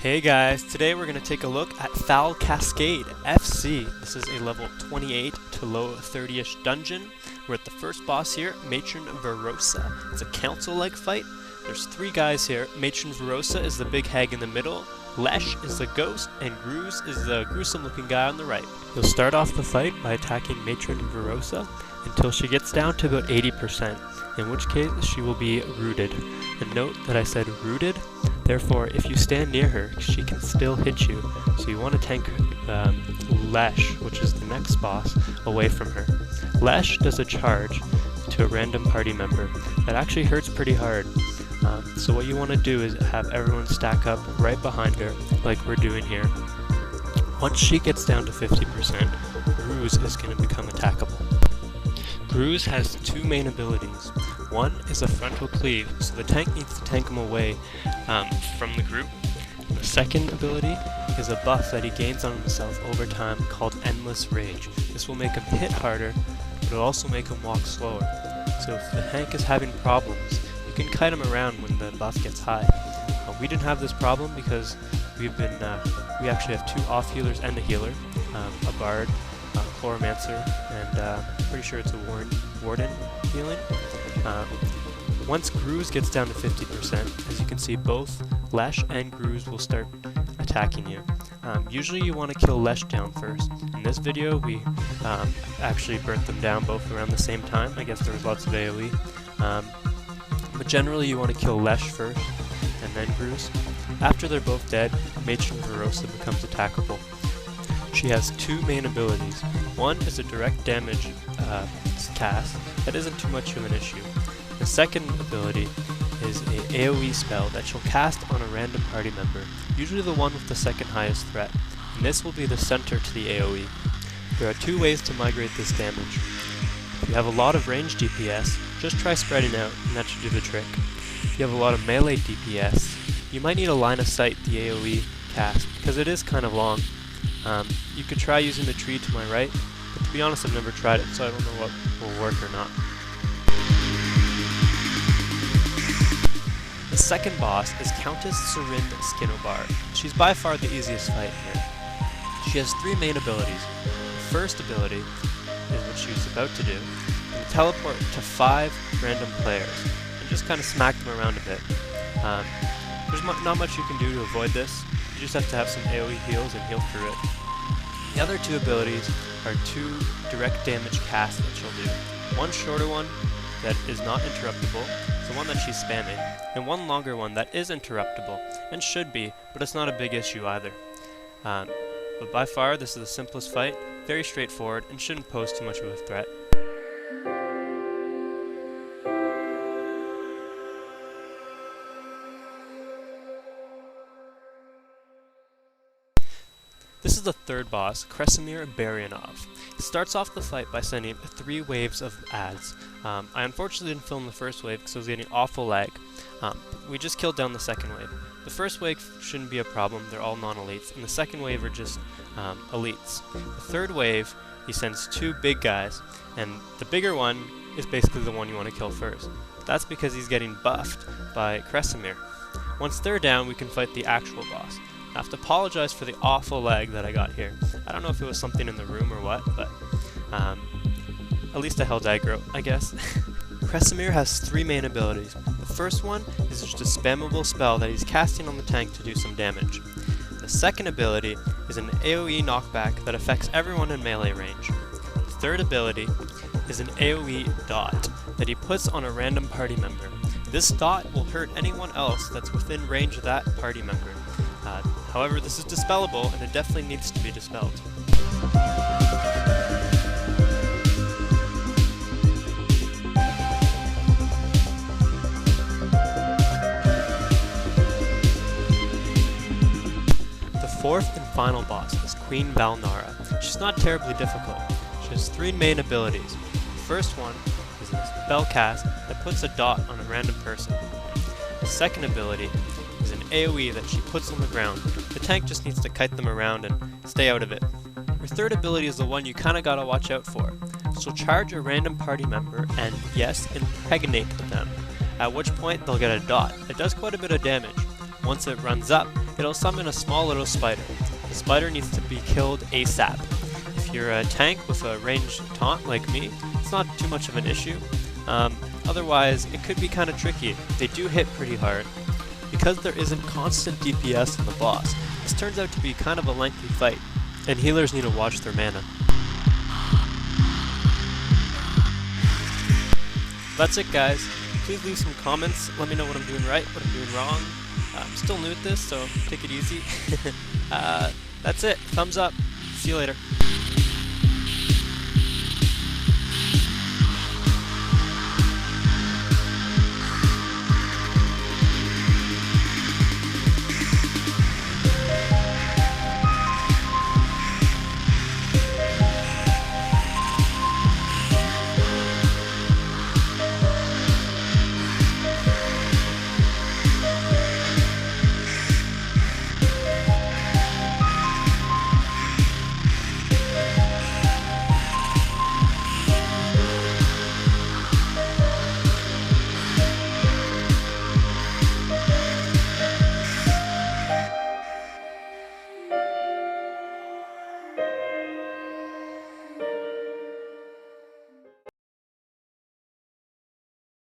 Hey guys, today we're going to take a look at Foul Cascade FC. This is a level 28 to low 30-ish dungeon. We're at the first boss here, Matron Verosa. It's a council-like fight. There's three guys here. Matron Verosa is the big hag in the middle, Lesh is the ghost, and Gruz is the gruesome-looking guy on the right. You'll start off the fight by attacking Matron Verosa until she gets down to about 80%, in which case she will be rooted. And note that I said rooted. Therefore, if you stand near her, she can still hit you, so you want to tank Lesh, which is the next boss, away from her. Lesh does a charge to a random party member that actually hurts pretty hard. So what you want to do is have everyone stack up right behind her, like we're doing here. Once she gets down to 50%, Gruz is going to become attackable. Gruz has two main abilities. One is a frontal cleave, so the tank needs to tank him away from the group. The second ability is a buff that he gains on himself over time called Endless Rage. This will make him hit harder, but it'll also make him walk slower. So if the tank is having problems, you can kite him around when the buff gets high. We didn't have this problem because we actually have two off healers and a healer, a bard, Chloromancer, and pretty sure it's a warden healing. Once Gruz gets down to 50%, as you can see, both Lesh and Gruz will start attacking you. Usually you want to kill Lesh down first. In this video, we actually burnt them down both around the same time. I guess there was lots of AoE. But generally you want to kill Lesh first, and then Gruz. After they're both dead, Matron Verosa becomes attackable. She has two main abilities. One is a direct damage cast that isn't too much of an issue. The second ability is an AoE spell that she'll cast on a random party member, usually the one with the second highest threat, and this will be the center to the AoE. There are two ways to migrate this damage. If you have a lot of range DPS, just try spreading out and that should do the trick. If you have a lot of melee DPS, you might need a line of sight the AoE cast, because it is kind of long. You could try using the tree to my right, but to be honest I've never tried it, so I don't know what will work or not. The second boss is Countess Serin Skinobar. She's by far the easiest fight here. She has three main abilities. The first ability is what she was about to do. You can teleport to 5 random players and just kind of smack them around a bit. There's not much you can do to avoid this. You just have to have some AoE heals and heal through it. The other two abilities are two direct damage casts that she'll do. One shorter one that is not interruptible, the one that she's spamming, and one longer one that is interruptible, and should be, but it's not a big issue either. But by far, this is the simplest fight, very straightforward, and shouldn't pose too much of a threat. This is the third boss, Kresimir Baryanov. He starts off the fight by sending 3 waves of ads. I unfortunately didn't film the first wave because I was getting awful lag. We just killed down the second wave. The first wave shouldn't be a problem, they're all non-elites, and the second wave are just elites. The third wave, he sends 2 big guys, and the bigger one is basically the one you want to kill first. That's because he's getting buffed by Kresimir. Once they're down, we can fight the actual boss. I have to apologize for the awful lag that I got here. I don't know if it was something in the room or what, but at least I held aggro, I guess. Kresimir has 3 main abilities. The first one is just a spammable spell that he's casting on the tank to do some damage. The second ability is an AoE knockback that affects everyone in melee range. The third ability is an AoE dot that he puts on a random party member. This dot will hurt anyone else that's within range of that party member. However, this is dispellable, and it definitely needs to be dispelled. The fourth and final boss is Queen Valnara. She's not terribly difficult. She has 3 main abilities. The first one is a spell cast that puts a dot on a random person. The second ability is an AoE that she puts on the ground. The tank just needs to kite them around and stay out of it. Her third ability is the one you kinda gotta watch out for. She'll charge a random party member and, yes, impregnate them, at which point they'll get a dot. It does quite a bit of damage. Once it runs up, it'll summon a small little spider. The spider needs to be killed ASAP. If you're a tank with a ranged taunt like me, it's not too much of an issue. Otherwise, it could be kind of tricky. They do hit pretty hard. Because there isn't constant DPS on the boss, this turns out to be kind of a lengthy fight, and healers need to watch their mana. That's it, guys. Please leave some comments, let me know what I'm doing right, what I'm doing wrong. I'm still new at this, so take it easy. That's it. Thumbs up. See you later.